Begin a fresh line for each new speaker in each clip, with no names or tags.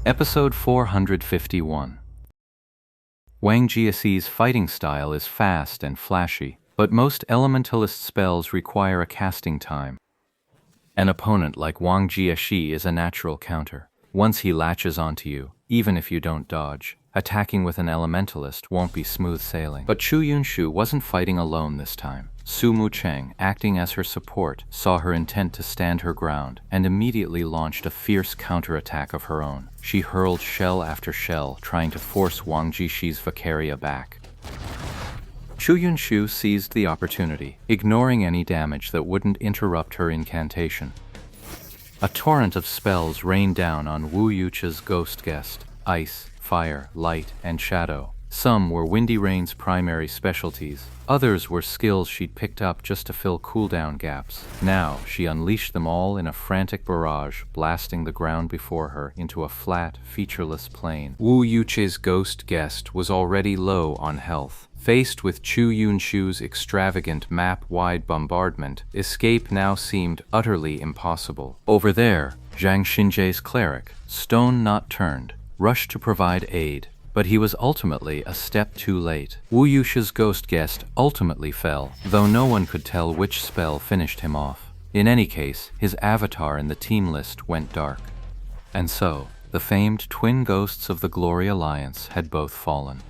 Episode 451. Wang Jiaxi's fighting style is fast and flashy, but most elementalist spells require a casting time. An opponent like Wang Jiaxi is a natural counter. Once he latches onto you, even if you don't dodge, attacking with an elementalist won't be smooth sailing. But Chu Yunshu wasn't fighting alone this time. Su Mucheng, acting as her support, saw her intent to stand her ground and immediately launched a fierce counterattack of her own. She hurled shell after shell, trying to force Wang Jiaxi's Vacaria back. Chu Yunshu seized the opportunity, ignoring any damage that wouldn't interrupt her incantation. A torrent of spells rained down on Wu Yucha's ghost guest: ice, fire, light, and shadow. Some were Windy Rain's primary specialties, others were skills she'd picked up just to fill cooldown gaps. Now, she unleashed them all in a frantic barrage, blasting the ground before her into a flat, featureless plain. Wu Yucha's ghost guest was already low on health. Faced with Chu Yunshu's extravagant map-wide bombardment, escape now seemed utterly impossible. Over there, Zhang Xinjie's cleric, stone not turned, rushed to provide aid, but he was ultimately a step too late. Wu Yucha's ghost guest ultimately fell, though no one could tell which spell finished him off. In any case, his avatar in the team list went dark. And so, the famed twin ghosts of the Glory Alliance had both fallen.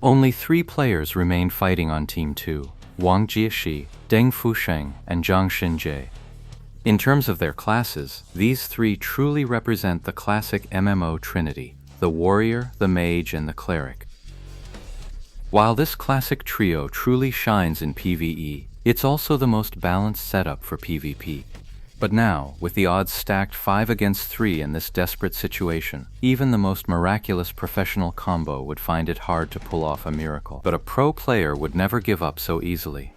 Only 3 players remained fighting on Team 2, Wang Jiaxi, Deng Fusheng, and Zhang Xinjie. In terms of their classes, these 3 truly represent the classic MMO trinity: the warrior, the mage, and the cleric. While this classic trio truly shines in PvE, it's also the most balanced setup for PvP. But now, with the odds stacked 5 against 3 in this desperate situation, even the most miraculous professional combo would find it hard to pull off a miracle. But a pro player would never give up so easily.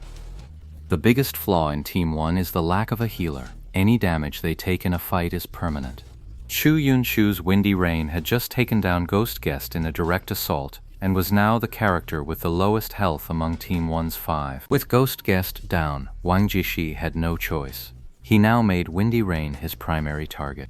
The biggest flaw in Team 1 is the lack of a healer. Any damage they take in a fight is permanent. Chu Yunshu's Windy Rain had just taken down Ghost Guest in a direct assault, and was now the character with the lowest health among Team 1's 5. With Ghost Guest down, Wang Jiaxi had no choice. He now made Windy Rain his primary target.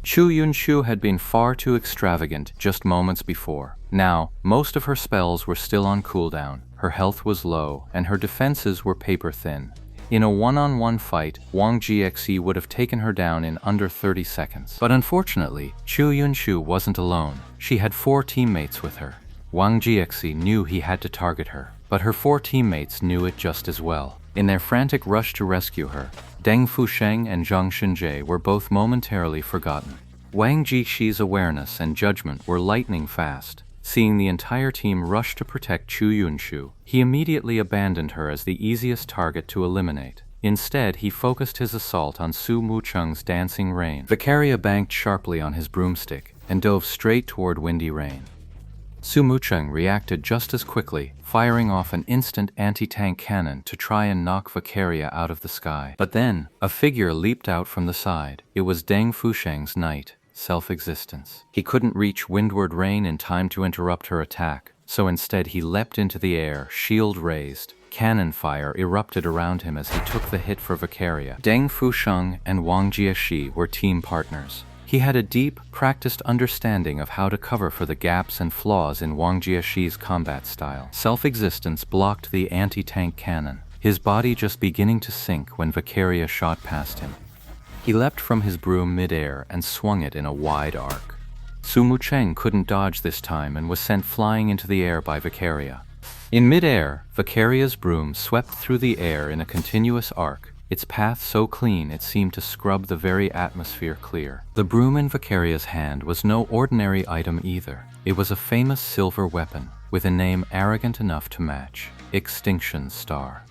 Chu Yunshu had been far too extravagant just moments before. Now, most of her spells were still on cooldown, her health was low, and her defenses were paper thin. In a one-on-one fight, Wang Jiaxi would have taken her down in under 30 seconds. But unfortunately, Chu Yunshu wasn't alone. She had 4 teammates with her. Wang Jiaxi knew he had to target her, but her 4 teammates knew it just as well. In their frantic rush to rescue her, Deng Fusheng and Zhang Xinjie were both momentarily forgotten. Wang Jiaxi's awareness and judgment were lightning fast. Seeing the entire team rush to protect Chu Yunshu, he immediately abandoned her as the easiest target to eliminate. Instead, he focused his assault on Su Mucheng's Dancing Rain. Vacaria banked sharply on his broomstick and dove straight toward Windy Rain. Su Mucheng reacted just as quickly, firing off an instant anti-tank cannon to try and knock Vacaria out of the sky. But then, a figure leaped out from the side. It was Deng Fusheng's knight, Self-Existence. He couldn't reach Windward Rain in time to interrupt her attack, so instead he leapt into the air, shield raised. Cannon fire erupted around him as he took the hit for Vacaria. Deng Fusheng and Wang Jiaxi were team partners. He had a deep, practiced understanding of how to cover for the gaps and flaws in Wang Jiaxi's combat style. Self-Existence blocked the anti-tank cannon, his body just beginning to sink when Vacaria shot past him. He leapt from his broom mid-air and swung it in a wide arc. Su Mucheng couldn't dodge this time and was sent flying into the air by Vacaria. In mid-air, Vacaria's broom swept through the air in a continuous arc, its path so clean it seemed to scrub the very atmosphere clear. The broom in Vacaria's hand was no ordinary item either. It was a famous silver weapon, with a name arrogant enough to match: Extinction Star.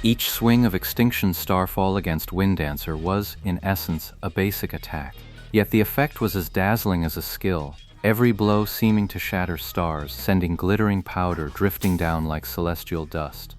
Each swing of Extinction Starfall against Winddancer was, in essence, a basic attack. Yet the effect was as dazzling as a skill, every blow seeming to shatter stars, sending glittering powder drifting down like celestial dust.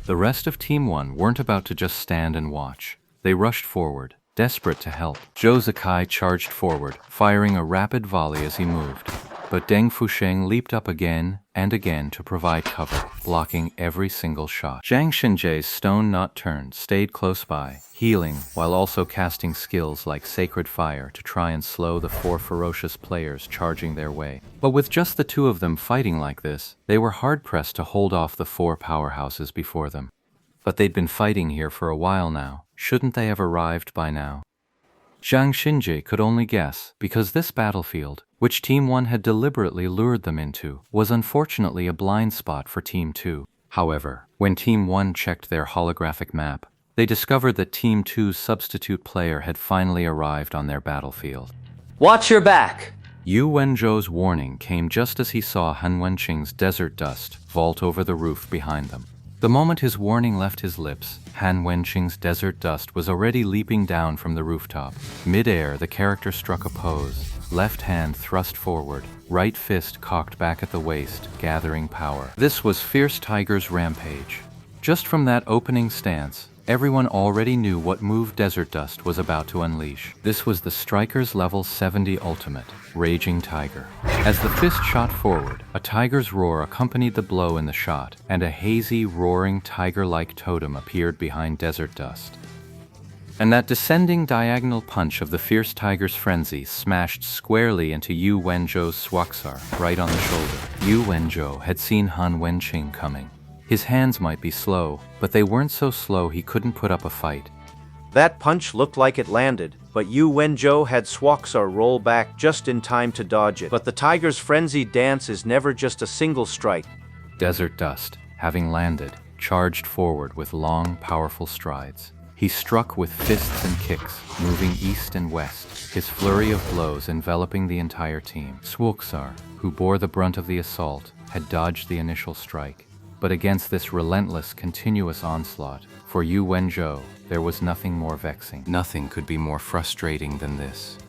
The rest of Team 1 weren't about to just stand and watch. They rushed forward, desperate to help. Zhou Zikai charged forward, firing a rapid volley as he moved. But Deng Fusheng leaped up again and again to provide cover, blocking every single shot. Zhang Xinjie's stone not turned stayed close by, healing while also casting skills like Sacred Fire to try and slow the 4 ferocious players charging their way. But with just the 2 of them fighting like this, they were hard-pressed to hold off the 4 powerhouses before them. But they'd been fighting here for a while now. Shouldn't they have arrived by now? Zhang Xinjie could only guess, because this battlefield, which Team 1 had deliberately lured them into, was unfortunately a blind spot for Team 2. However, when Team 1 checked their holographic map, they discovered that Team 2's substitute player had finally arrived on their battlefield.
Watch your back!
Yu Wenzhou's warning came just as he saw Han Wenqing's desert dust vault over the roof behind them. The moment his warning left his lips, Han Wenqing's desert dust was already leaping down from the rooftop. Mid-air, the character struck a pose, left hand thrust forward, right fist cocked back at the waist, gathering power. This was Fierce Tiger's rampage. Just from that opening stance, everyone already knew what move Desert Dust was about to unleash. This was the Striker's level 70 ultimate, Raging Tiger. As the fist shot forward, a tiger's roar accompanied the blow in the shot, and a hazy, roaring tiger-like totem appeared behind Desert Dust. And that descending diagonal punch of the Fierce Tiger's frenzy smashed squarely into Yu Wenzhou's Swaksar, right on the shoulder. Yu Wenzhou had seen Han Wenqing coming. His hands might be slow, but they weren't so slow he couldn't put up a fight.
That punch looked like it landed, but Yu Wenzhou had Swaksar roll back just in time to dodge it. But the tiger's frenzied dance is never just a single strike.
Desert Dust, having landed, charged forward with long, powerful strides. He struck with fists and kicks, moving east and west, his flurry of blows enveloping the entire team. Swaksar, who bore the brunt of the assault, had dodged the initial strike. But against this relentless, continuous onslaught, for Yu Wenzhou, there was nothing more vexing. Nothing could be more frustrating than this.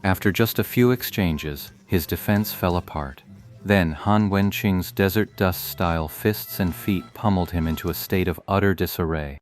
After just a few exchanges, his defense fell apart. Then Han Wenqing's Desert Dust-style fists and feet pummeled him into a state of utter disarray.